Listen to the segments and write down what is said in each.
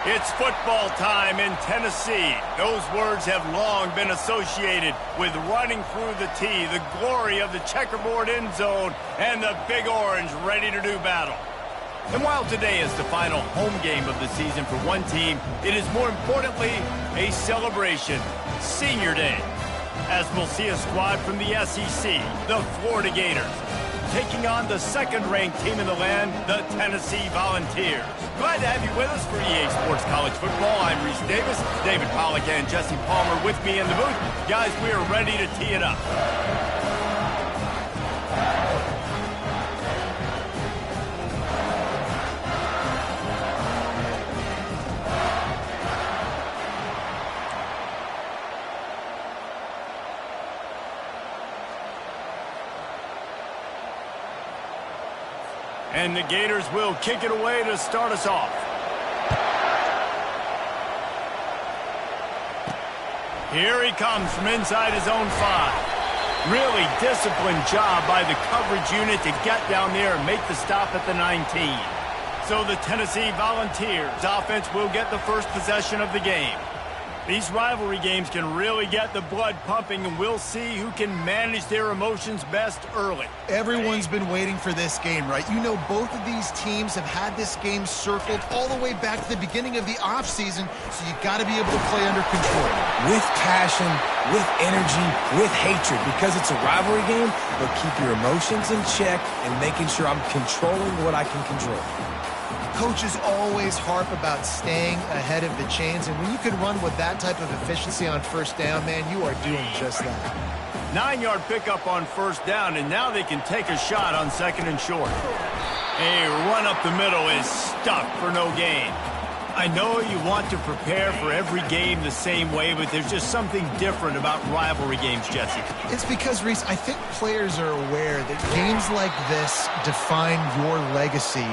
It's football time in Tennessee. Those words have long been associated with running through the tee, the glory of the checkerboard end zone, and the Big Orange ready to do battle. And while today is the final home game of the season for one team, it is more importantly a celebration, Senior Day, as we'll see a squad from the SEC, the Florida Gators, taking on the second-ranked team in the land, the Tennessee Volunteers. Glad to have you with us for EA Sports College Football. I'm Reese Davis, David Pollack and Jesse Palmer with me in the booth. Guys, we are ready to tee it up. And the Gators will kick it away to start us off. Here he comes from inside his own 5. Really disciplined job by the coverage unit to get down there and make the stop at the 19. So the Tennessee Volunteers offense will get the first possession of the game. These rivalry games can really get the blood pumping, and we'll see who can manage their emotions best early. Everyone's been waiting for this game, right? You know, both of these teams have had this game circled all the way back to the beginning of the offseason, so you got to be able to play under control. With passion, with energy, with hatred, because it's a rivalry game, but keep your emotions in check and making sure I'm controlling what I can control. Coaches always harp about staying ahead of the chains, and when you can run with that type of efficiency on first down, man, you are doing just that. 9-yard pickup on first down, and now they can take a shot on second and short. A run up the middle is stuck for no gain. I know you want to prepare for every game the same way, but there's just something different about rivalry games, Jesse. It's because, Reese, I think players are aware that games like this define your legacy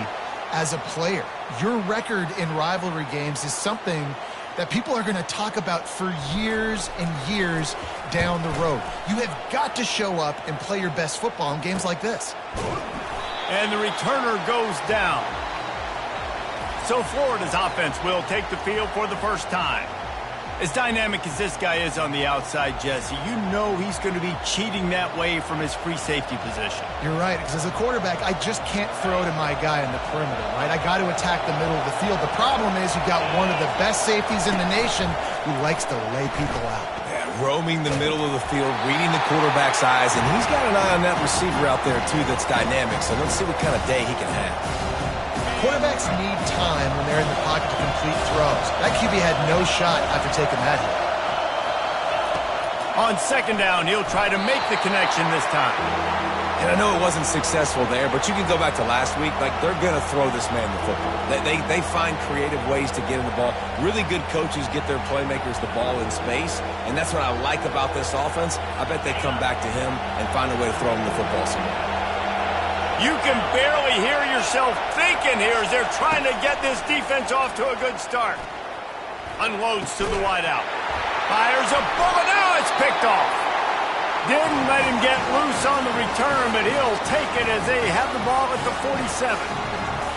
as a player. Your record in rivalry games is something that people are going to talk about for years and years down the road. You have got to show up and play your best football in games like this. And the returner goes down. So Florida's offense will take the field for the first time. As dynamic as this guy is on the outside, Jesse, you know he's going to be cheating that way from his free safety position. You're right, because as a quarterback, I just can't throw to my guy in the perimeter, right? I got to attack the middle of the field. The problem is you've got one of the best safeties in the nation who likes to lay people out. Yeah, roaming the middle of the field, reading the quarterback's eyes, and he's got an eye on that receiver out there, too, that's dynamic. So let's see what kind of day he can have. Quarterbacks need time when they're in the pocket to complete throws. That QB had no shot after taking that hit. On second down, he'll try to make the connection this time. And I know it wasn't successful there, but you can go back to last week. Like, they're going to throw this man the football. They find creative ways to get him the ball. Really good coaches get their playmakers the ball in space, and that's what I like about this offense. I bet they come back to him and find a way to throw him the football somewhere. You can barely hear yourself thinking here as they're trying to get this defense off to a good start. Unloads to the wideout. Fires a bullet. Now it's picked off. Didn't let him get loose on the return, but he'll take it as they have the ball at the 47.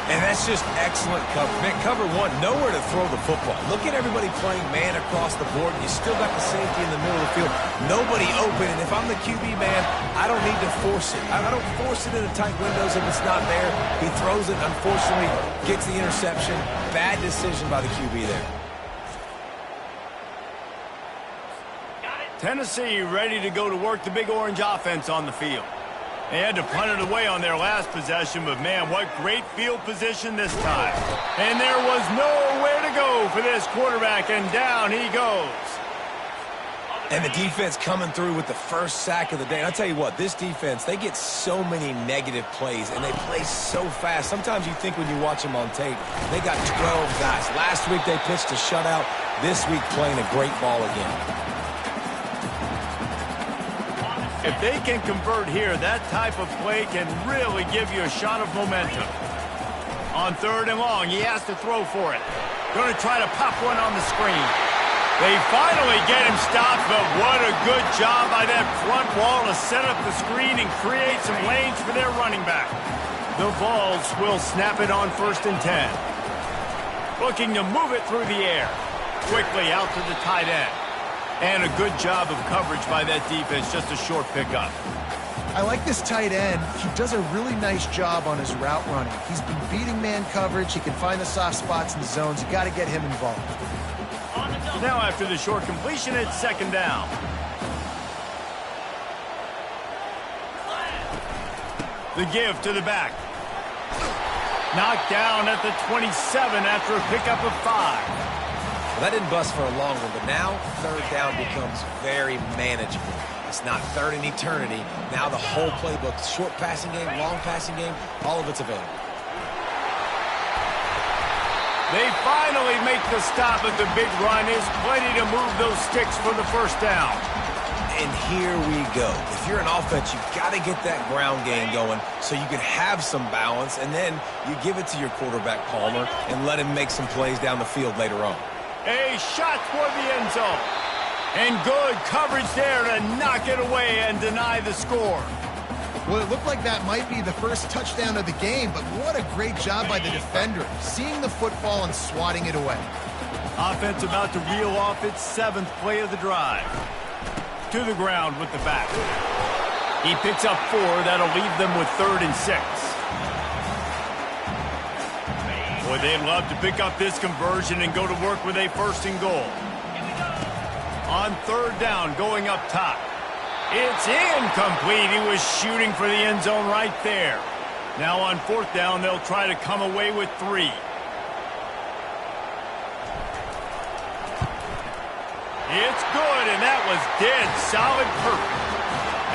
And that's just excellent cover. Man, cover one, nowhere to throw the football. Look at everybody playing man across the board. You still got the safety in the middle of the field. Nobody open. And if I'm the QB, man, I don't need to force it. I don't force it into tight windows if it's not there. He throws it, unfortunately, gets the interception. Bad decision by the QB there. Tennessee ready to go to work the Big Orange offense on the field. They had to punt it away on their last possession, but man, what great field position this time. And there was nowhere to go for this quarterback, and down he goes. And the defense coming through with the first sack of the day. And I'll tell you what, this defense, they get so many negative plays, and they play so fast. Sometimes you think when you watch them on tape, they got 12 guys. Last week they pitched a shutout. This week playing a great ball again. If they can convert here, that type of play can really give you a shot of momentum. On third and long, he has to throw for it. Going to try to pop one on the screen. They finally get him stopped, but what a good job by that front wall to set up the screen and create some lanes for their running back. The Vols will snap it on 1st and 10. Looking to move it through the air. Quickly out to the tight end. And a good job of coverage by that defense. Just a short pickup. I like this tight end. He does a really nice job on his route running. He's been beating man coverage. He can find the soft spots in the zones. You got to get him involved. Now after the short completion, it's second down. The give to the back. Knocked down at the 27 after a pickup of 5. Well, that didn't bust for a long one, but now third down becomes very manageable. It's not third in eternity. Now the whole playbook, short passing game, long passing game, all of it's available. They finally make the stop at the big run. Is plenty to move those sticks for the first down. And here we go. If you're an offense, you've got to get that ground game going so you can have some balance, and then you give it to your quarterback, Palmer, and let him make some plays down the field later on. A shot toward the end zone. And good coverage there to knock it away and deny the score. Well, it looked like that might be the first touchdown of the game, but what a great job by the defender, seeing the football and swatting it away. Offense about to reel off its 7th play of the drive. To the ground with the back. He picks up 4. That'll leave them with 3rd and 6. Boy, they'd love to pick up this conversion and go to work with a 1st and goal. On 3rd down, going up top. It's incomplete. He was shooting for the end zone right there. Now on 4th down, they'll try to come away with 3. It's good, and that was dead solid perfect.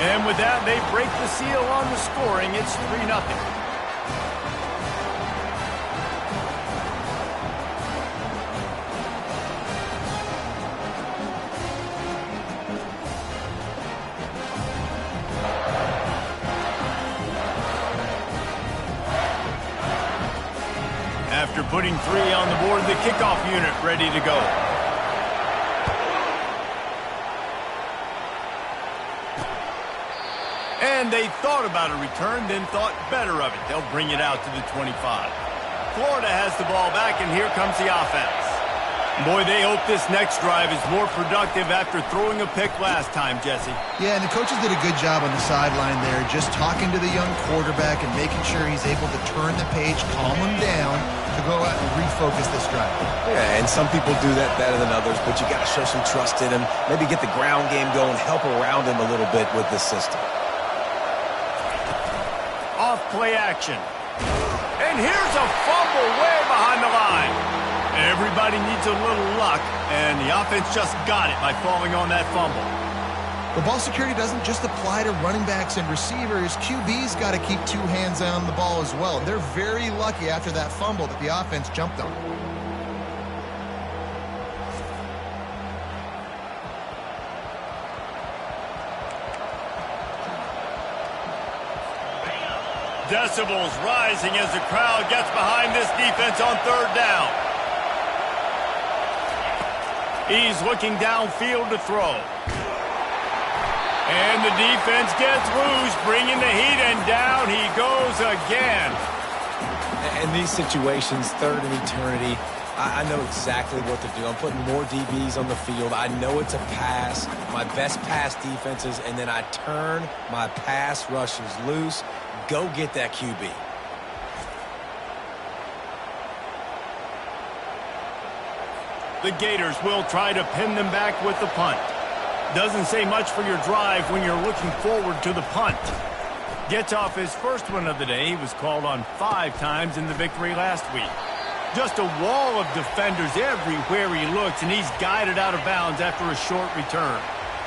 And with that, they break the seal on the scoring. It's 3-0. After putting 3 on the board, the kickoff unit ready to go. And they thought about a return, then thought better of it. They'll bring it out to the 25. Florida has the ball back, and here comes the offense. Boy, they hope this next drive is more productive after throwing a pick last time, Jesse. Yeah, and the coaches did a good job on the sideline there, just talking to the young quarterback and making sure he's able to turn the page, calm him down, to go out and refocus this drive. Yeah, and some people do that better than others, but you got to show some trust in him, maybe get the ground game going, help around him a little bit with this system. Off play action. And here's a fumble way behind the line. Everybody needs a little luck, and the offense just got it by falling on that fumble. But ball security doesn't just apply to running backs and receivers. QB's got to keep 2 hands on the ball as well. And they're very lucky after that fumble that the offense jumped on. Decibels rising as the crowd gets behind this defense on 3rd down. He's looking downfield to throw. And the defense gets loose, bringing the heat, and down he goes again. In these situations, 3rd and eternity, I know exactly what to do. I'm putting more DBs on the field. I know it's a pass, my best pass defenses, and then I turn my pass rushers loose. Go get that QB. The Gators will try to pin them back with the punt. Doesn't say much for your drive when you're looking forward to the punt. Gets off his first one of the day. He was called on 5 times in the victory last week. Just a wall of defenders everywhere he looks, and he's guided out of bounds after a short return.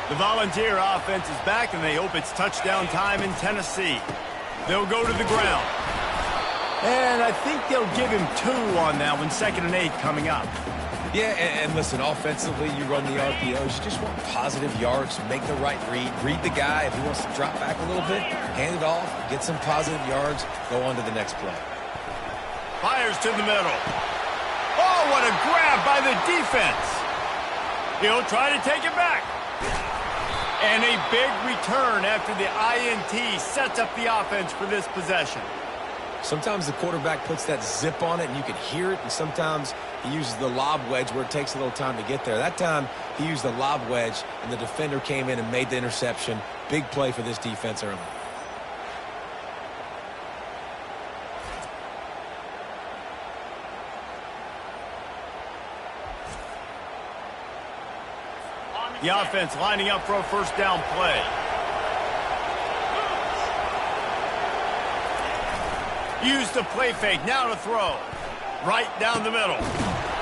The Volunteer offense is back, and they hope it's touchdown time in Tennessee. They'll go to the ground. And I think they'll give him 2 on that one, 2nd and 8 coming up. Yeah, and listen, offensively, you run the RPOs. You just want positive yards, make the right read the guy. If he wants to drop back a little bit, hand it off, get some positive yards, go on to the next play. Fires to the middle. Oh, what a grab by the defense. He'll try to take it back. And a big return after the INT sets up the offense for this possession. Sometimes the quarterback puts that zip on it and you can hear it, and sometimes he uses the lob wedge where it takes a little time to get there. That time he used the lob wedge and the defender came in and made the interception. Big play for this defense early. The offense lining up for a first down play. Use the play fake, now to throw. Right down the middle.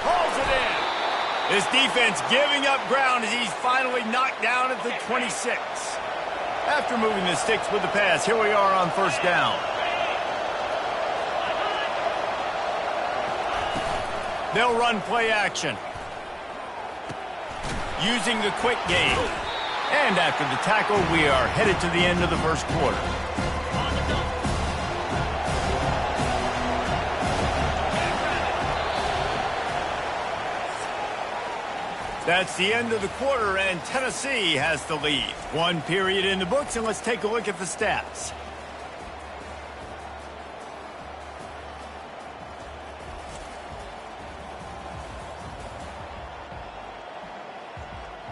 Hauls it in. This defense giving up ground as he's finally knocked down at the 26. After moving the sticks with the pass, here we are on first down. They'll run play action. Using the quick game. And after the tackle, we are headed to the end of the first quarter. That's the end of the quarter, and Tennessee has the lead. One period in the books, and let's take a look at the stats.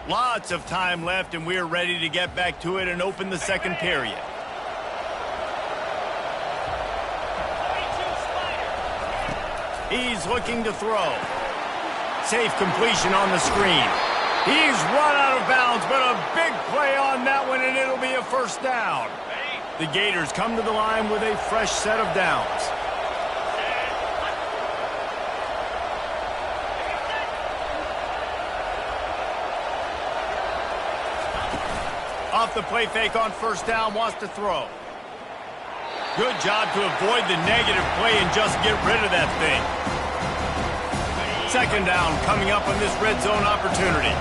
Lots of time left, and we're ready to get back to it and open the second period. He's looking to throw. Safe completion on the screen. He's run out of bounds, but a big play on that one, and it'll be a first down. The Gators come to the line with a fresh set of downs. Off the play fake on first down, wants to throw. Good job to avoid the negative play and just get rid of that thing. Second down coming up on this red zone opportunity.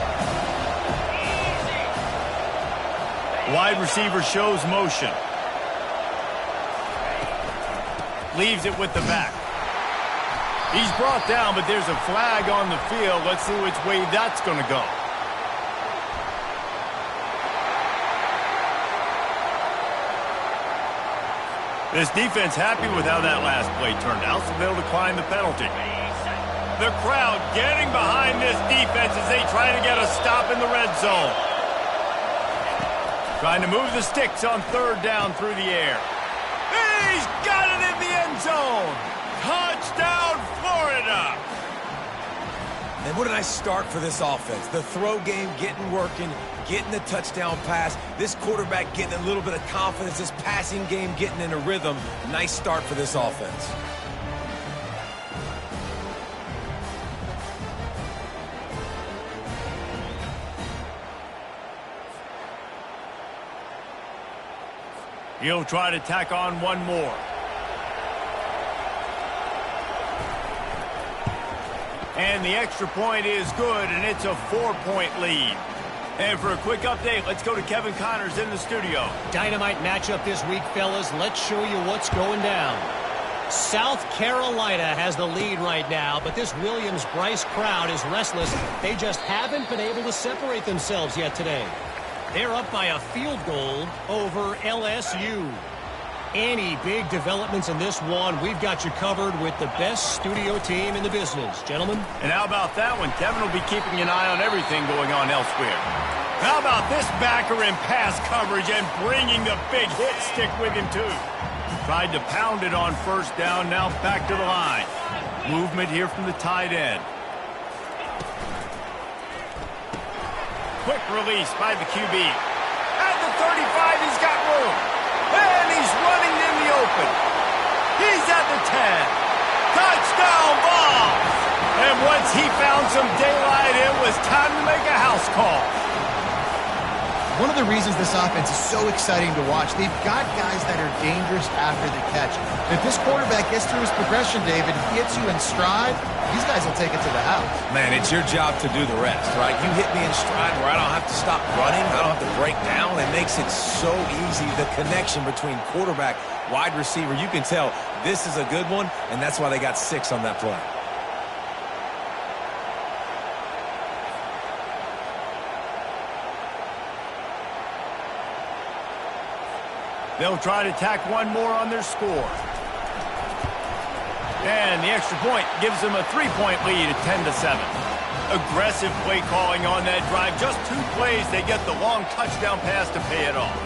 Wide receiver shows motion. Leaves it with the back. He's brought down, but there's a flag on the field. Let's see which way that's going to go. This defense happy with how that last play turned out, so they'll decline the penalty. The crowd getting behind this defense as they try to get a stop in the red zone. Trying to move the sticks on third down through the air. He's got it in the end zone. Touchdown, Florida. And what a nice start for this offense. The throw game getting working, getting the touchdown pass. This quarterback getting a little bit of confidence. This passing game getting in a rhythm. Nice start for this offense. He'll try to tack on one more. And the extra point is good, and it's a 4-point lead. And for a quick update, let's go to Kevin Connors in the studio. Dynamite matchup this week, fellas. Let's show you what's going down. South Carolina has the lead right now, but this Williams-Brice crowd is restless. They just haven't been able to separate themselves yet today. They're up by a field goal over LSU. Any big developments in this one, we've got you covered with the best studio team in the business. Gentlemen? And how about that one? Kevin will be keeping an eye on everything going on elsewhere. How about this backer in pass coverage and bringing the big hit stick with him, too? Tried to pound it on first down, now back to the line. Movement here from the tight end. Quick release by the QB. At the 35, he's got room. And he's running in the open. He's at the 10. Touchdown ball. And once he found some daylight, it was time to make a house call. One of the reasons this offense is so exciting to watch, they've got guys that are dangerous after the catch. If this quarterback gets through his progression, David, he hits you in stride, these guys will take it to the house. Man, it's your job to do the rest, right? You hit me in stride where I don't have to stop running. I don't have to break down. It makes it so easy, the connection between quarterback, wide receiver. You can tell this is a good one, and that's why they got 6 on that play. They'll try to tack one more on their score. And the extra point gives them a 3-point lead at 10-7. Aggressive play calling on that drive. Just 2 plays, they get the long touchdown pass to pay it off.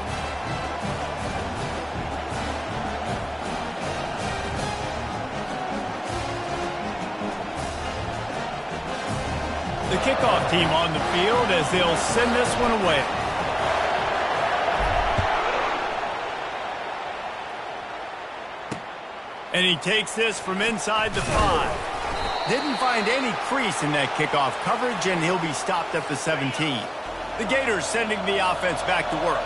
The kickoff team on the field as they'll send this one away. And he takes this from inside the 5. Didn't find any crease in that kickoff coverage, and he'll be stopped at the 17. The Gators sending the offense back to work.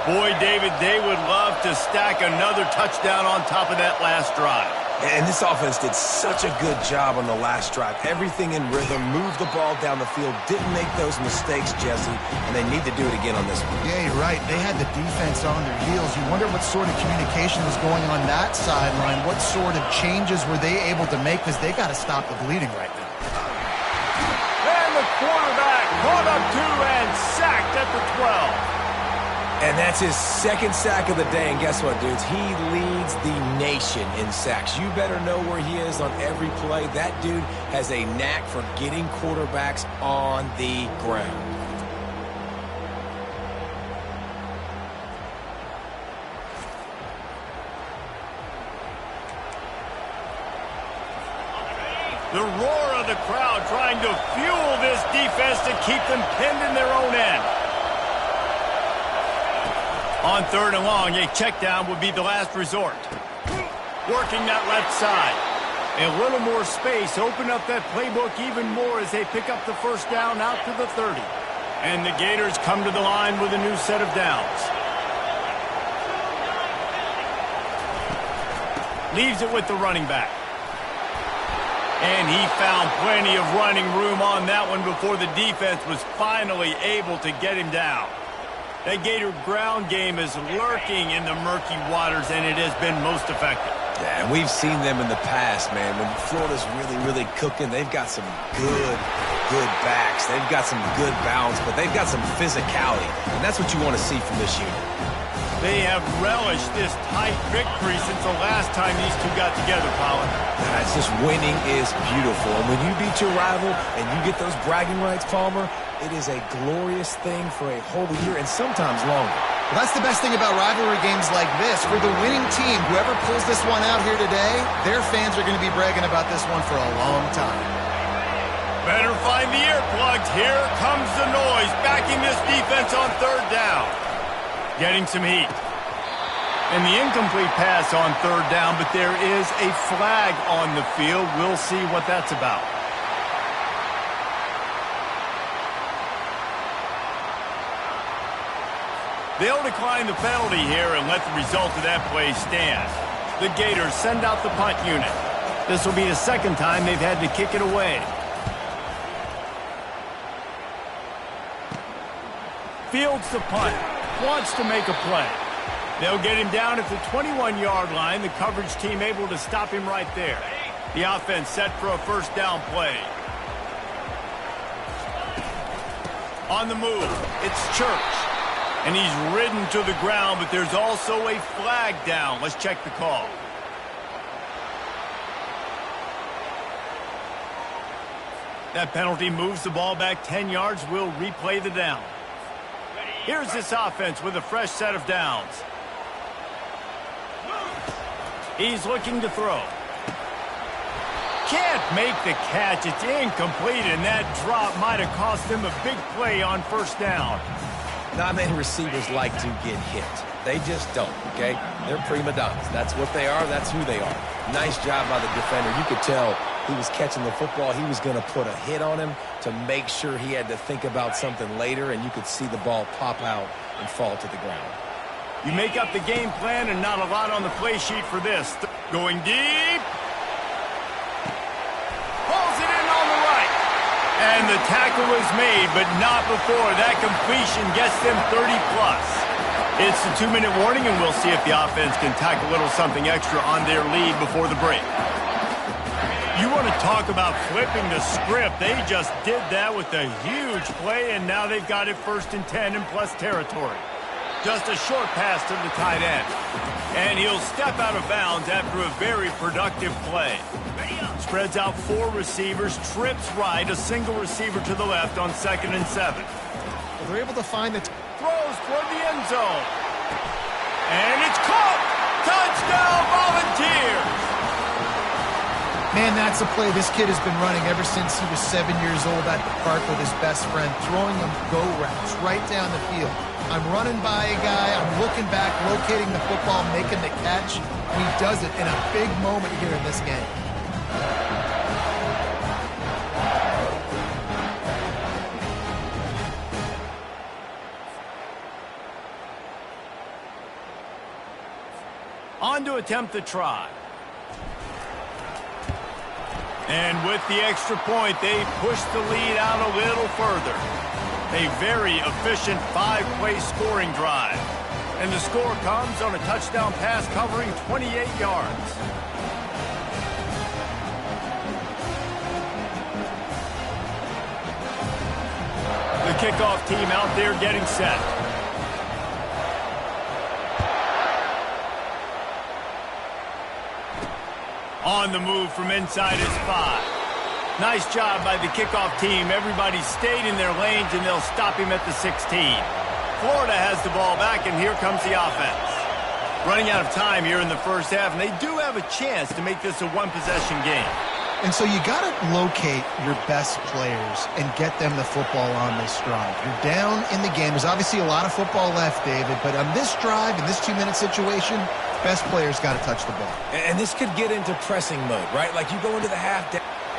Boy, David, they would love to stack another touchdown on top of that last drive. And this offense did such a good job on the last drive. Everything in rhythm, moved the ball down the field, didn't make those mistakes, Jesse, and they need to do it again on this one. Yeah, you're right. They had the defense on their heels. You wonder what sort of communication was going on that sideline. What sort of changes were they able to make, because they got to stop the bleeding right now. And the quarterback caught up 2 and sacked at the 12. And that's his 2nd sack of the day. And guess what, dudes? He leads the nation in sacks. You better know where he is on every play. That dude has a knack for getting quarterbacks on the ground. The roar of the crowd trying to fuel this defense to keep them pinned in their own end. On 3rd and long, a check down would be the last resort. Working that left side. A little more space, open up that playbook even more as they pick up the first down out to the 30. And the Gators come to the line with a new set of downs. Leaves it with the running back. And he found plenty of running room on that one before the defense was finally able to get him down. That Gator ground game is lurking in the murky waters, and it has been most effective. Yeah, and we've seen them in the past, man. When Florida's really cooking, they've got some good backs. They've got some good balance, but they've got some physicality, and that's what you want to see from this unit. They have relished this tight victory since the last time these two got together, Colin. It's just winning is beautiful, and when you beat your rival and you get those bragging rights, Palmer, it is a glorious thing for a whole year and sometimes longer. Well, that's the best thing about rivalry games like this. For the winning team, whoever pulls this one out here today, their fans are going to be bragging about this one for a long time. Better find the earplugs. Here comes the noise, backing this defense on 3rd down. Getting some heat. And the incomplete pass on 3rd down, but there is a flag on the field. We'll see what that's about. They'll decline the penalty here and let the result of that play stand. The Gators send out the punt unit. This will be the 2nd time they've had to kick it away. Fields the punt. Wants to make a play. They'll get him down at the 21-yard line. The coverage team able to stop him right there. The offense set for a 1st down play. On the move, it's Church. And he's ridden to the ground, but there's also a flag down. Let's check the call. That penalty moves the ball back 10 yards. We'll replay the down. Here's this offense with a fresh set of downs. He's looking to throw. Can't make the catch. It's incomplete, and that drop might have cost him a big play on 1st down. Not many receivers like to get hit. They just don't, okay? They're prima donnas. That's what they are. That's who they are. Nice job by the defender. You could tell he was catching the football. He was going to put a hit on him to make sure he had to think about something later, and you could see the ball pop out and fall to the ground. You make up the game plan, and not a lot on the play sheet for this. Going deep. Pulls it in on the right. And the tackle is made, but not before that completion gets them 30-plus. It's the 2-minute warning, and we'll see if the offense can tack a little something extra on their lead before the break. You want to talk about flipping the script. They just did that with a huge play, and now they've got it 1st and 10 in plus territory. Just a short pass to the tight end. And he'll step out of bounds after a very productive play. Spreads out 4 receivers, trips right, a single receiver to the left on 2nd and 7. Well, they're able to find the... Throws toward the end zone. And it's caught! Touchdown, Volunteers! Man, that's a play this kid has been running ever since he was 7 years old at the park with his best friend, throwing them go routes right down the field. I'm running by a guy, I'm looking back, locating the football, making the catch. He does it in a big moment here in this game. On to attempt the try. And with the extra point, they push the lead out a little further. A very efficient 5-play scoring drive. And the score comes on a touchdown pass covering 28 yards. The kickoff team out there getting set. On the move from inside his 5. Nice job by the kickoff team. Everybody stayed in their lanes, and they'll stop him at the 16. Florida has the ball back, and here comes the offense. Running out of time here in the first half, and they do have a chance to make this a one-possession game. And so you got to locate your best players and get them the football on this drive. You're down in the game. There's obviously a lot of football left, David, but on this drive, in this 2-minute situation, best players got to touch the ball. And this could get into pressing mode, right? Like you go into the half.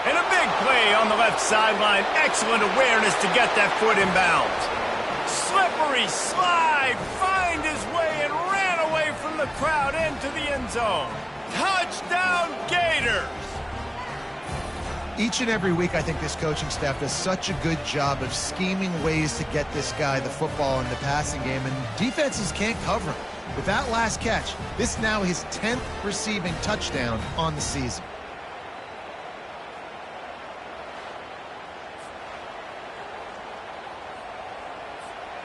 And a big play on the left sideline. Excellent awareness to get that foot in bounds. Slippery slide. Find his way and ran away from the crowd into the end zone. Touchdown, Gators. Each and every week, I think this coaching staff does such a good job of scheming ways to get this guy the football in the passing game, and defenses can't cover him. With that last catch, this now his 10th receiving touchdown on the season.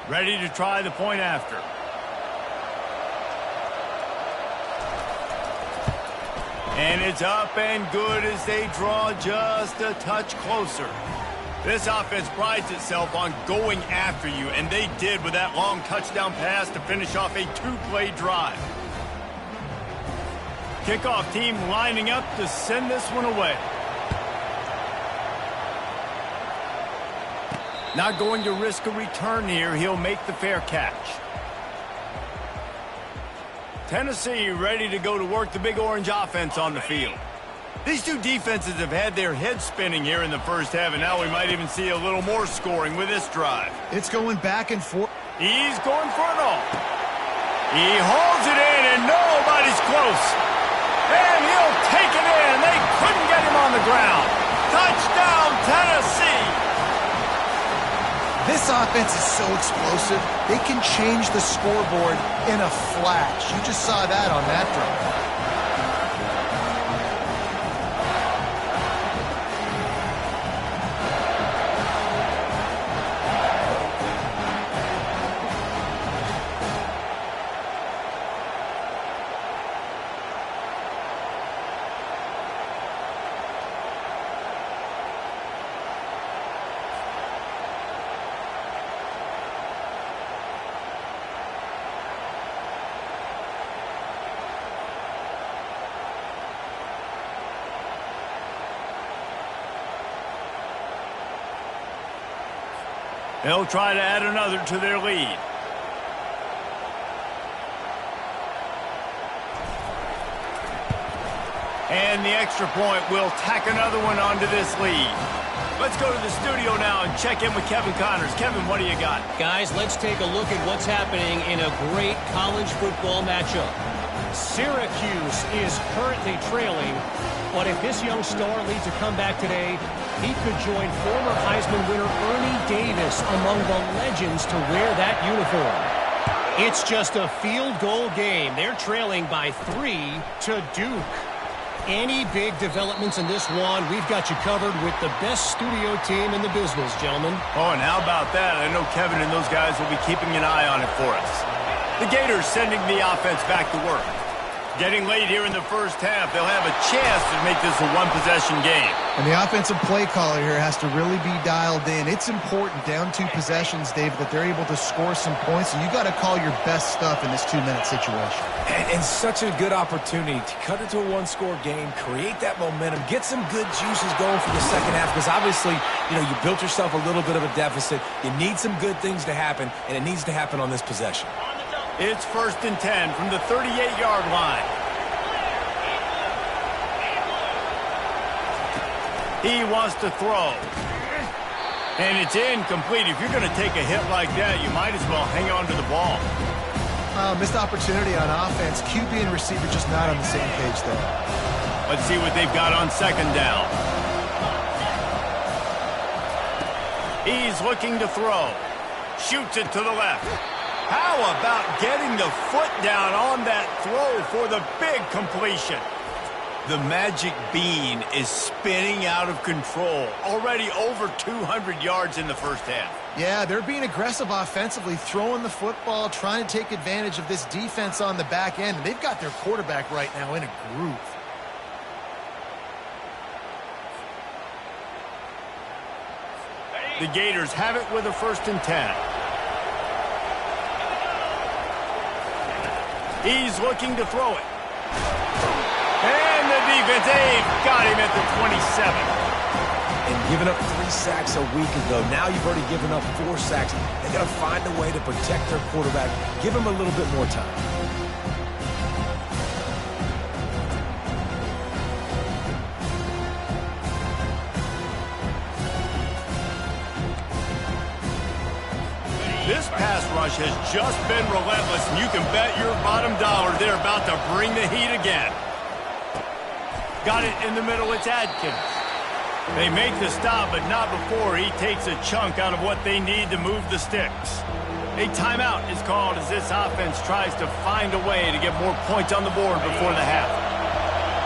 Ready to try the point after. And it's up and good as they draw just a touch closer. This offense prides itself on going after you, and they did with that long touchdown pass to finish off a 2-play drive. Kickoff team lining up to send this one away. Not going to risk a return here. He'll make the fair catch. Tennessee ready to go to work the Big Orange offense on the field. These two defenses have had their heads spinning here in the first half, and now we might even see a little more scoring with this drive. It's going back and forth. He's going for it all. He holds it in, and nobody's close. And he'll take it in. They couldn't get him on the ground. Touchdown, Tennessee. This offense is so explosive, they can change the scoreboard in a flash. You just saw that on that drive. They'll try to add another to their lead. And the extra point will tack another one onto this lead. Let's go to the studio now and check in with Kevin Connors. Kevin, what do you got? Guys, let's take a look at what's happening in a great college football matchup. Syracuse is currently trailing, but if this young star leads a comeback today, he could join former Heisman winner Ernie Davis among the legends to wear that uniform. It's just a field goal game. They're trailing by 3 to Duke. Any big developments in this one, we've got you covered with the best studio team in the business, gentlemen. Oh, and how about that? I know Kevin and those guys will be keeping an eye on it for us. The Gators sending the offense back to work. Getting late here in the first half, they'll have a chance to make this a one-possession game. And the offensive play caller here has to really be dialed in. It's important, down 2 possessions, David, that they're able to score some points. And you got to call your best stuff in this 2-minute situation. And such a good opportunity to cut it to a one-score game, create that momentum, get some good juices going for the second half. Because obviously, you built yourself a little bit of a deficit. You need some good things to happen, and it needs to happen on this possession. It's 1st and 10 from the 38-yard line. He wants to throw. And it's incomplete. If you're going to take a hit like that, you might as well hang on to the ball. Missed opportunity on offense. QB and receiver just not on the same page there. Let's see what they've got on 2nd down. He's looking to throw. Shoots it to the left. How about getting the foot down on that throw for the big completion? The magic bean is spinning out of control. Already over 200 yards in the first half. Yeah, they're being aggressive offensively, throwing the football, trying to take advantage of this defense on the back end. And they've got their quarterback right now in a groove. The Gators have it with a 1st and 10. He's looking to throw it. And the defense, they've got him at the 27. And giving up 3 sacks a week ago, now you've already given up 4 sacks. They've got to find a way to protect their quarterback. Give him a little bit more time. This pass rush has just been relentless, and you can bet your bottom dollar they're about to bring the heat again. Got it in the middle, it's Adkins. They make the stop, but not before he takes a chunk out of what they need to move the sticks. A timeout is called as this offense tries to find a way to get more points on the board before the half.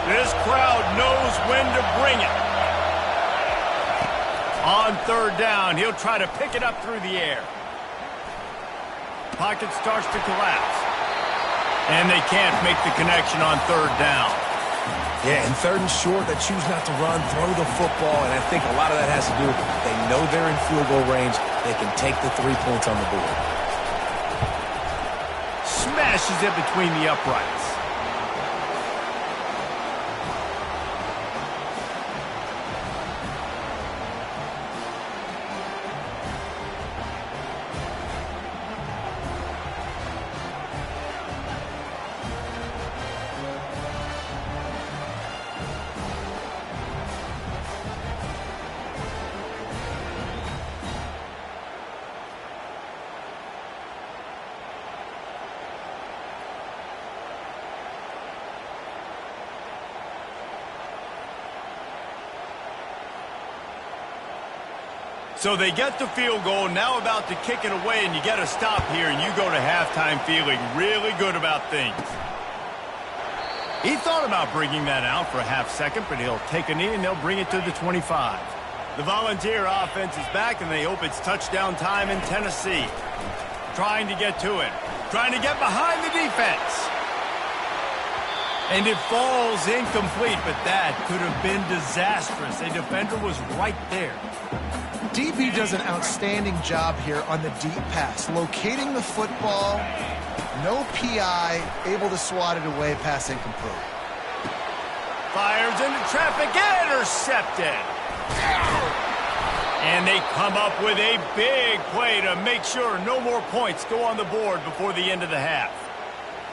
This crowd knows when to bring it. On 3rd down, he'll try to pick it up through the air. Pocket starts to collapse. And they can't make the connection on 3rd down. Yeah, and 3rd and short, they choose not to run, throw the football, and I think a lot of that has to do with they know they're in field goal range. They can take the 3 points on the board. Smashes it between the uprights. So they get the field goal, now about to kick it away, and you get a stop here, and you go to halftime feeling really good about things. He thought about bringing that out for a half second, but he'll take a knee, and they'll bring it to the 25. The Volunteer offense is back, and they hope it's touchdown time in Tennessee. Trying to get to it. Trying to get behind the defense. And it falls incomplete, but that could have been disastrous. A defender was right there. DB does an outstanding job here on the deep pass, locating the football, no PI, able to swat it away, pass incomplete. Fires into traffic, intercepted. And they come up with a big play to make sure no more points go on the board before the end of the half.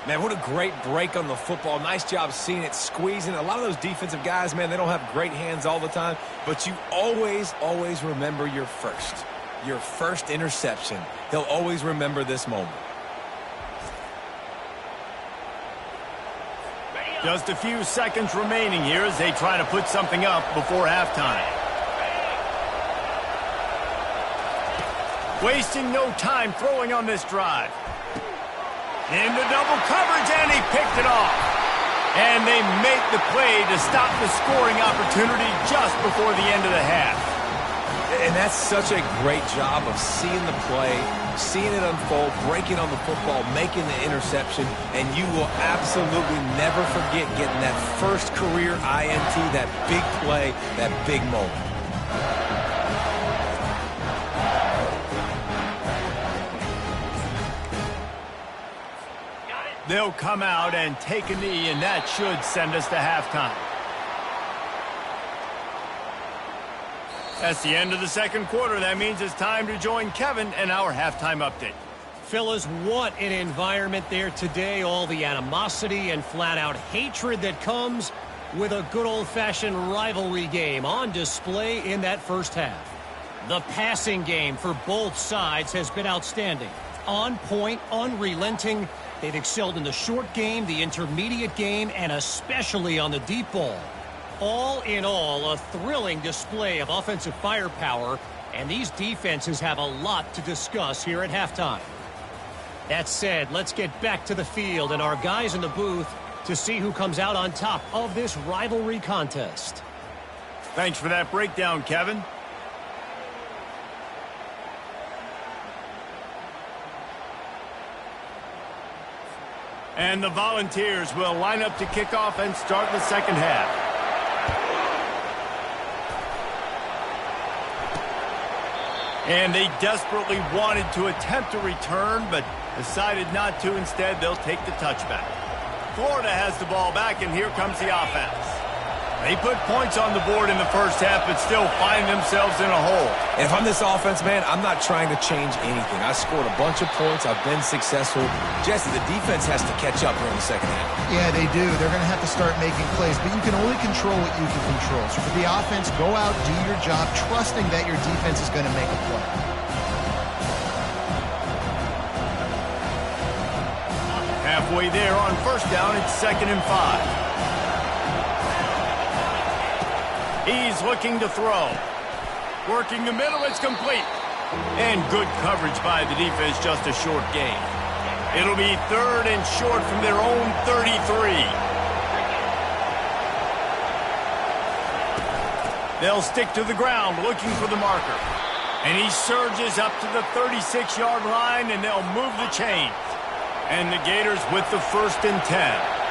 Man, what a great break on the football. Nice job seeing it, squeezing. A lot of those defensive guys, man, they don't have great hands all the time, but you always, always remember your first interception. He'll always remember this moment. Just a few seconds remaining here as they try to put something up before halftime. Wasting no time throwing on this drive. Into double coverage, and he picked it off. And they make the play to stop the scoring opportunity just before the end of the half. And that's such a great job of seeing the play, seeing it unfold, breaking on the football, making the interception, and you will absolutely never forget getting that first career INT, that big play, that big moment. They'll come out and take a knee, and that should send us to halftime. That's the end of the second quarter. That means it's time to join Kevin and our halftime update. Fellas, what an environment there today. All the animosity and flat-out hatred that comes with a good old-fashioned rivalry game on display in that first half. The passing game for both sides has been outstanding. On point, unrelenting. They've excelled in the short game, the intermediate game, and especially on the deep ball. All in all, a thrilling display of offensive firepower, and these defenses have a lot to discuss here at halftime. That said, let's get back to the field and our guys in the booth to see who comes out on top of this rivalry contest. Thanks for that breakdown, Kevin. And the Volunteers will line up to kick off and start the second half. And they desperately wanted to attempt a return, but decided not to. Instead, they'll take the touchback. Florida has the ball back, and here comes the offense. They put points on the board in the first half, but still find themselves in a hole. And if I'm this offense, man, I'm not trying to change anything. I scored a bunch of points. I've been successful. Jesse, the defense has to catch up here in the second half. Yeah, they do. They're going to have to start making plays, but you can only control what you can control. So for the offense, go out, do your job, trusting that your defense is going to make a play. Halfway there on first down, it's 2nd and 5. He's looking to throw. Working the middle, it's complete. And good coverage by the defense, just a short gain. It'll be 3rd and short from their own 33. They'll stick to the ground looking for the marker. And he surges up to the 36-yard line, and they'll move the chains. And the Gators with the 1st and 10.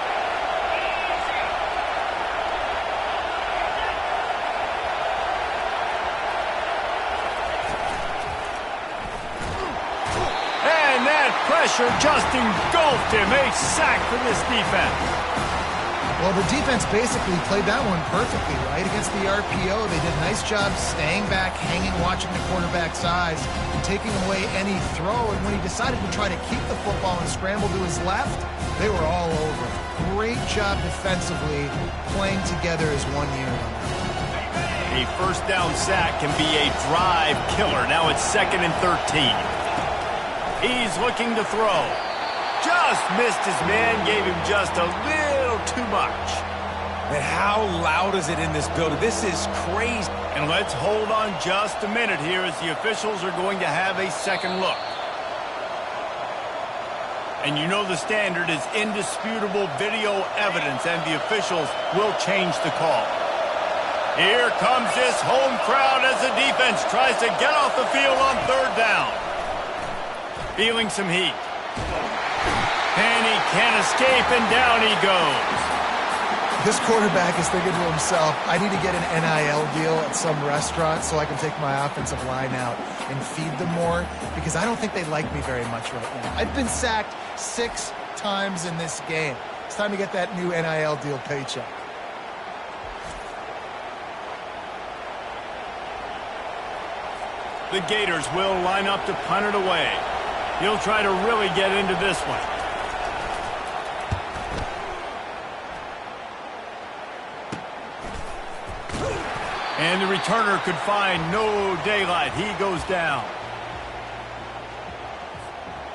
Pressure just engulfed him. A sack for this defense. Well, the defense basically played that one perfectly, right? Against the RPO, they did a nice job staying back, hanging, watching the quarterback's eyes, and taking away any throw. And when he decided to try to keep the football and scramble to his left, they were all over. Great job defensively, playing together as one unit. A first down sack can be a drive killer. Now it's 2nd and 13. He's looking to throw. Just missed his man, gave him just a little too much. And how loud is it in this building? This is crazy. And let's hold on just a minute here as the officials are going to have a second look. And you know the standard is indisputable video evidence, and the officials will change the call. Here comes this home crowd as the defense tries to get off the field on 3rd down. Feeling some heat. And he can't escape, and down he goes. This quarterback is thinking to himself, I need to get an NIL deal at some restaurant so I can take my offensive line out and feed them more, because I don't think they like me very much right now. I've been sacked 6 times in this game. It's time to get that new NIL deal paycheck. The Gators will line up to punt it away. He'll try to really get into this one. And the returner could find no daylight. He goes down.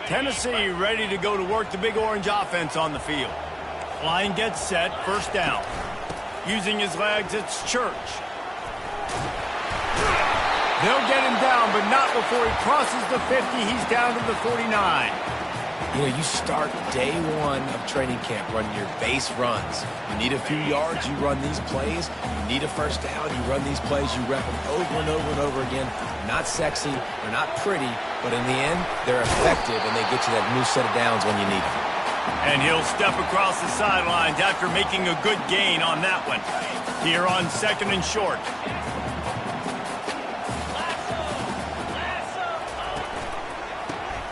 Tennessee ready to go to work the Big Orange offense on the field. Line gets set, first down. Using his legs, it's Church. They'll get him down, but not before he crosses the 50. He's down to the 49. You know, you start day one of training camp running your base runs. You need a few yards, you run these plays. You need a first down, you run these plays. You rep them over and over and over again. Not sexy, they're not pretty, but in the end, they're effective, and they get you that new set of downs when you need them. And he'll step across the sidelines after making a good gain on that one. Here on 2nd and short.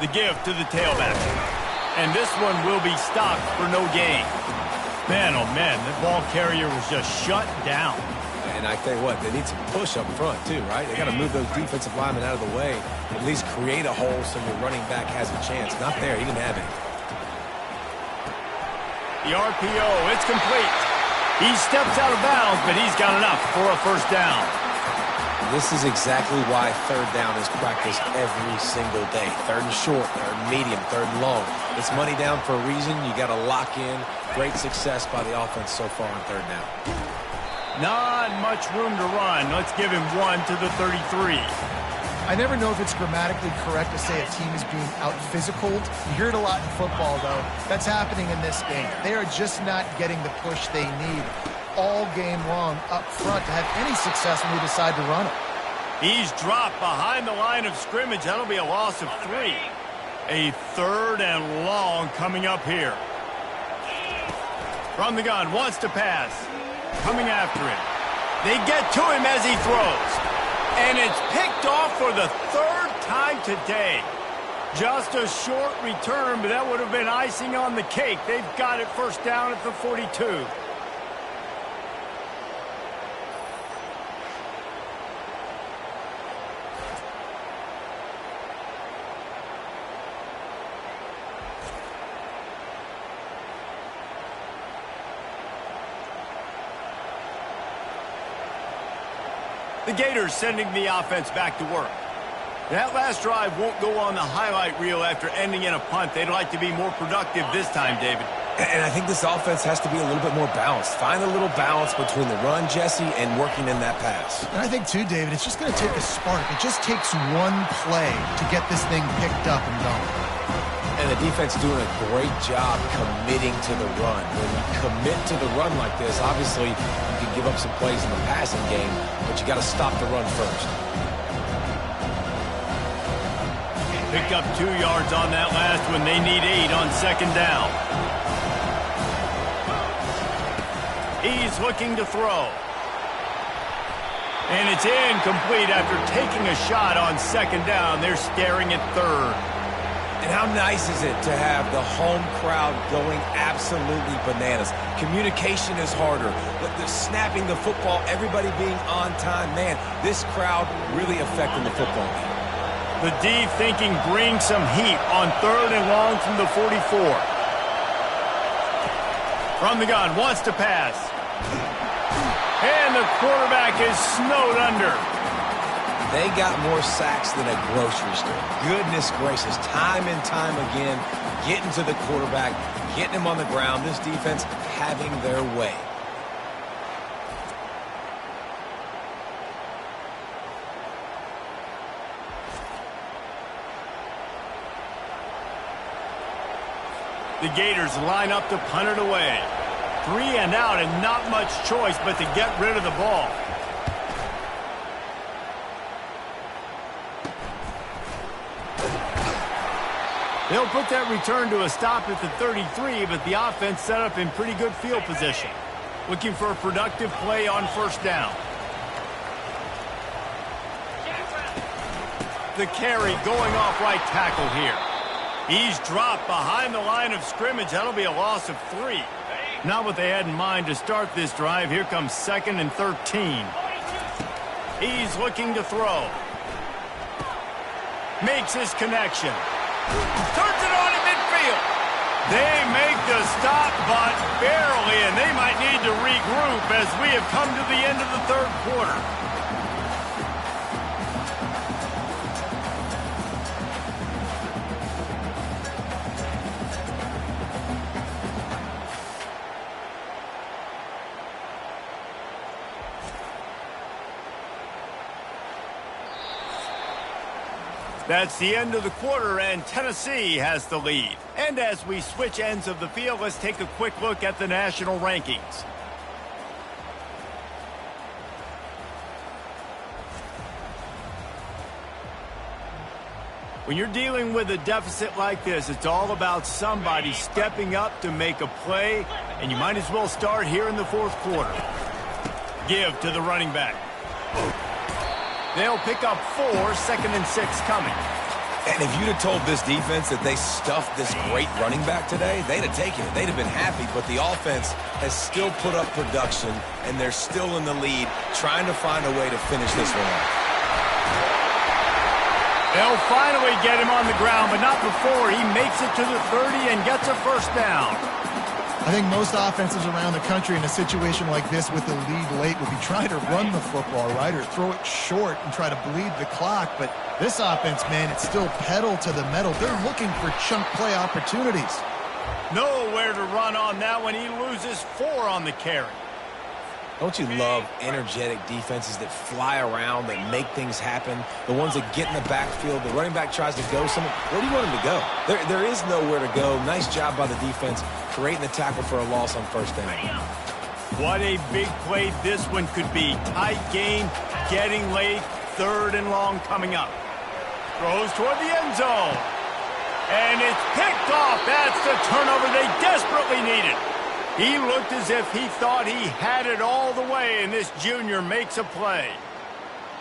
The give to the tailback. And this one will be stopped for no gain. Man, oh man, the ball carrier was just shut down. And I tell you what, they need some push up front too, right? They got to move those defensive linemen out of the way. At least create a hole so your running back has a chance. Not there, he didn't have it. The RPO, it's complete. He steps out of bounds, but he's got enough for a first down. This is exactly why 3rd down is practiced every single day. 3rd and short, 3rd and medium, 3rd and long. It's money down for a reason. You got to lock in. Great success by the offense so far on 3rd down. Not much room to run. Let's give him 1 to the 33. I never know if it's grammatically correct to say a team is being out-physicaled. You hear it a lot in football, though. That's happening in this game. They are just not getting the push they need all game long up front to have any success when we decide to run it. He's dropped behind the line of scrimmage. That'll be a loss of 3. A 3rd and long coming up here. From the gun, wants to pass. Coming after him. They get to him as he throws. And it's picked off for the 3rd time today. Just a short return, but that would have been icing on the cake. They've got it first down at the 42. The Gators sending the offense back to work. That last drive won't go on the highlight reel after ending in a punt. They'd like to be more productive this time, David. And I think this offense has to be a little bit more balanced. Find a little balance between the run, Jesse, and working in that pass. And I think, too, David, it's just going to take a spark. It just takes one play to get this thing picked up and going. And the defense doing a great job committing to the run. When you commit to the run like this, obviously you can give up some plays in the passing game, but you got to stop the run first. Picked up 2 yards on that last one. They need 8 on 2nd down. He's looking to throw. And it's incomplete after taking a shot on 2nd down. They're staring at 3rd. And how nice is it to have the home crowd going absolutely bananas? Communication is harder. The snapping the football, everybody being on time. Man, this crowd really affecting the football game. The D thinking bring some heat on 3rd and long from the 44. From the gun, wants to pass. And the quarterback is snowed under. They got more sacks than a grocery store. Goodness gracious, time and time again, getting to the quarterback, getting him on the ground. This defense having their way. The Gators line up to punt it away. 3 and out and not much choice but to get rid of the ball. They'll put that return to a stop at the 33, but the offense set up in pretty good field position. Looking for a productive play on 1st down. The carry going off right tackle here. He's dropped behind the line of scrimmage. That'll be a loss of 3. Not what they had in mind to start this drive. Here comes 2nd and 13. He's looking to throw. Makes his connection. Turns it on in midfield. They make the stop, but barely, and they might need to regroup as we have come to the end of the 3rd quarter. That's the end of the quarter, and Tennessee has the lead. And as we switch ends of the field, let's take a quick look at the national rankings. When you're dealing with a deficit like this, it's all about somebody stepping up to make a play, and you might as well start here in the fourth quarter. Give to the running back. They'll pick up 4, 2nd and 6 coming. And if you'd have told this defense that they stuffed this great running back today, they'd have taken it. They'd have been happy, but the offense has still put up production, and they're still in the lead, trying to find a way to finish this one off. They'll finally get him on the ground, but not before he makes it to the 30 and gets a first down. I think most offenses around the country in a situation like this with the lead late would be trying to run the football, right, or throw it short and try to bleed the clock. But this offense, man, it's still pedal to the metal. They're looking for chunk play opportunities. Nowhere to run on that one. He loses 4 on the carry. Don't you love energetic defenses that fly around, that make things happen? The ones that get in the backfield, the running back tries to go somewhere. Where do you want him to go? There is nowhere to go. Nice job by the defense, creating the tackle for a loss on first down. What a big play this one could be. Tight game, getting late, 3rd and long coming up. Throws toward the end zone. And it's picked off. That's the turnover they desperately needed. He looked as if he thought he had it all the way, and this junior makes a play.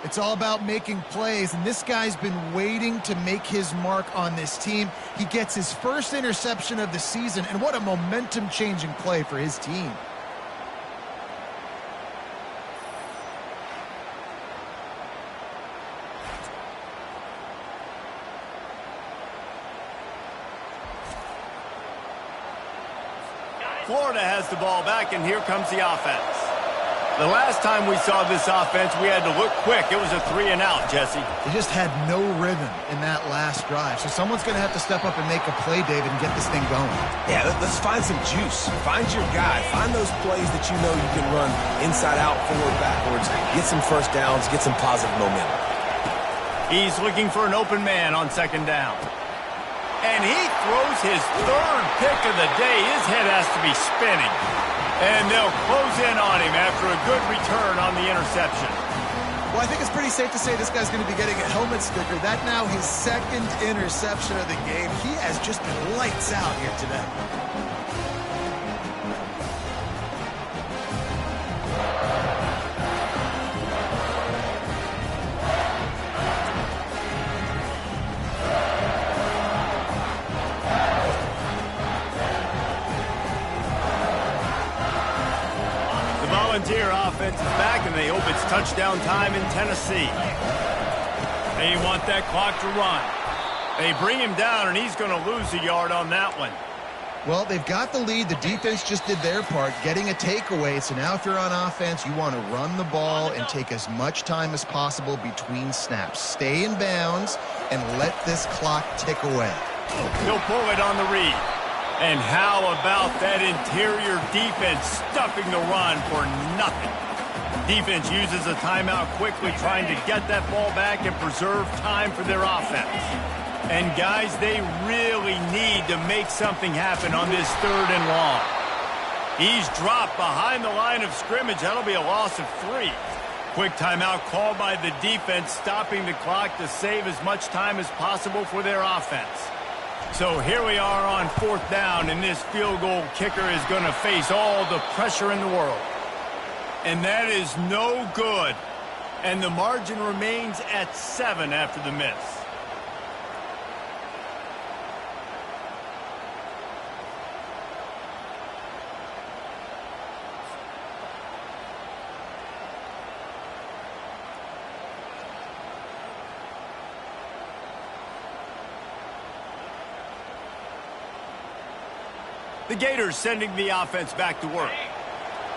It's all about making plays, and this guy's been waiting to make his mark on this team. He gets his first interception of the season, and what a momentum-changing play for his team. Florida has the ball back, and here comes the offense. The last time we saw this offense, we had to look quick. It was a 3-and-out, Jesse. They just had no rhythm in that last drive. So someone's going to have to step up and make a play, David, and get this thing going. Yeah, let's find some juice. Find your guy. Find those plays that you know you can run inside out, forward, backwards. Get some first downs. Get some positive momentum. He's looking for an open man on 2nd down. And he throws his 3rd pick of the day. His head has to be spinning. And they'll close in on him after a good return on the interception. Well, I think it's pretty safe to say this guy's going to be getting a helmet sticker. That now his 2nd interception of the game. He has just been lights out here today. Volunteer offense is back, and they hope it's touchdown time in Tennessee. They want that clock to run. They bring him down, and he's going to lose a yard on that one. Well, they've got the lead. The defense just did their part, getting a takeaway. So now if you're on offense, you want to run the ball and take as much time as possible between snaps. Stay in bounds and let this clock tick away. He'll pull it on the read. And how about that interior defense stuffing the run for nothing? Defense uses a timeout quickly, trying to get that ball back and preserve time for their offense. And guys, they really need to make something happen on this 3rd and long. He's dropped behind the line of scrimmage. That'll be a loss of 3. Quick timeout called by the defense, stopping the clock to save as much time as possible for their offense. So here we are on 4th down, and this field goal kicker is going to face all the pressure in the world. And that is no good. And the margin remains at 7 after the miss. The Gators sending the offense back to work.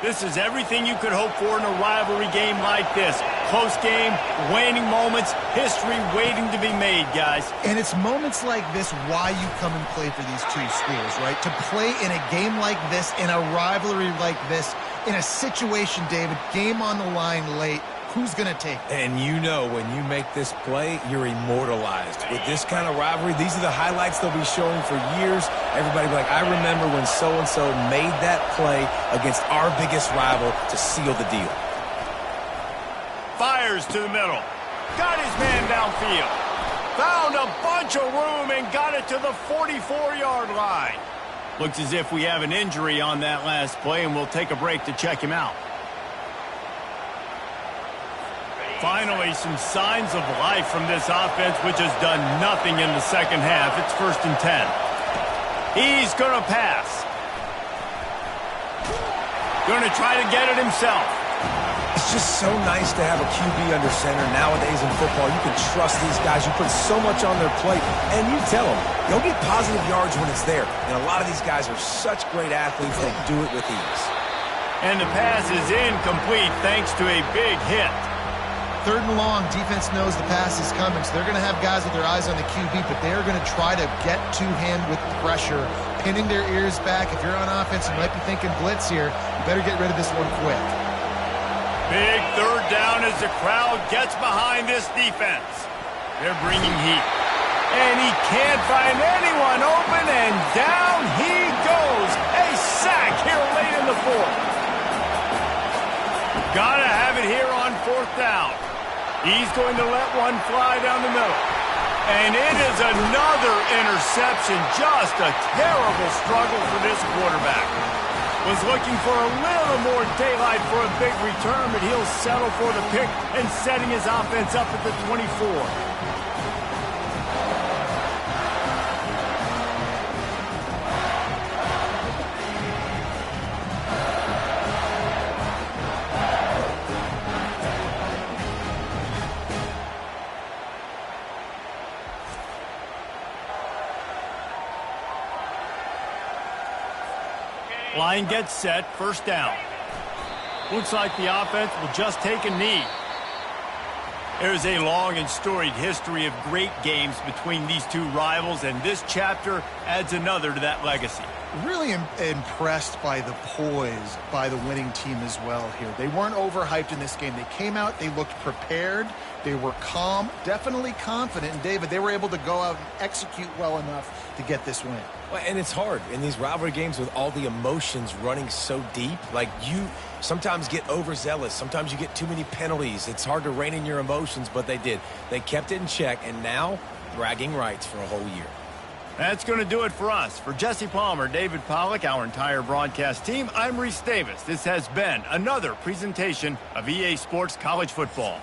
This is everything you could hope for in a rivalry game like this. Close game, waning moments, history waiting to be made, guys. And it's moments like this why you come and play for these two schools, right? To play in a game like this, in a rivalry like this, in a situation, David, game on the line late, who's going to take it. And you know when you make this play, you're immortalized. With this kind of rivalry, these are the highlights they'll be showing for years. Everybody will be like, I remember when so-and-so made that play against our biggest rival to seal the deal. Fires to the middle. Got his man downfield. Found a bunch of room and got it to the 44-yard line. Looks as if we have an injury on that last play, and we'll take a break to check him out. Finally, some signs of life from this offense, which has done nothing in the second half. It's 1st and 10. He's going to pass. Going to try to get it himself. It's just so nice to have a QB under center nowadays in football. You can trust these guys. You put so much on their plate, and you tell them, you'll get positive yards when it's there. And a lot of these guys are such great athletes that do it with ease. And the pass is incomplete thanks to a big hit. 3rd and long, defense knows the pass is coming, so they're going to have guys with their eyes on the QB, but they're going to try to get to him with pressure, pinning their ears back. If you're on offense, you might be thinking blitz here. You better get rid of this one quick. Big 3rd down as the crowd gets behind this defense. They're bringing heat. And he can't find anyone open, and down he goes. A sack here late in the 4th. Gotta have it here on 4th down. He's going to let one fly down the middle. And it is another interception. Just a terrible struggle for this quarterback. Was looking for a little more daylight for a big return, but he'll settle for the pick and setting his offense up at the 24. Line gets set, 1st down. Looks like the offense will just take a knee. There's a long and storied history of great games between these two rivals, and this chapter adds another to that legacy. Really impressed by the poise by the winning team as well here. They weren't overhyped in this game. They came out, they looked prepared, they were calm, definitely confident. And David, they were able to go out and execute well enough to get this win. Well, and it's hard in these rivalry games with all the emotions running so deep. Like, you sometimes get overzealous. Sometimes you get too many penalties. It's hard to rein in your emotions, but they did. They kept it in check, and now bragging rights for a whole year. That's going to do it for us. For Jesse Palmer, David Pollack, our entire broadcast team, I'm Reese Davis. This has been another presentation of EA Sports College Football.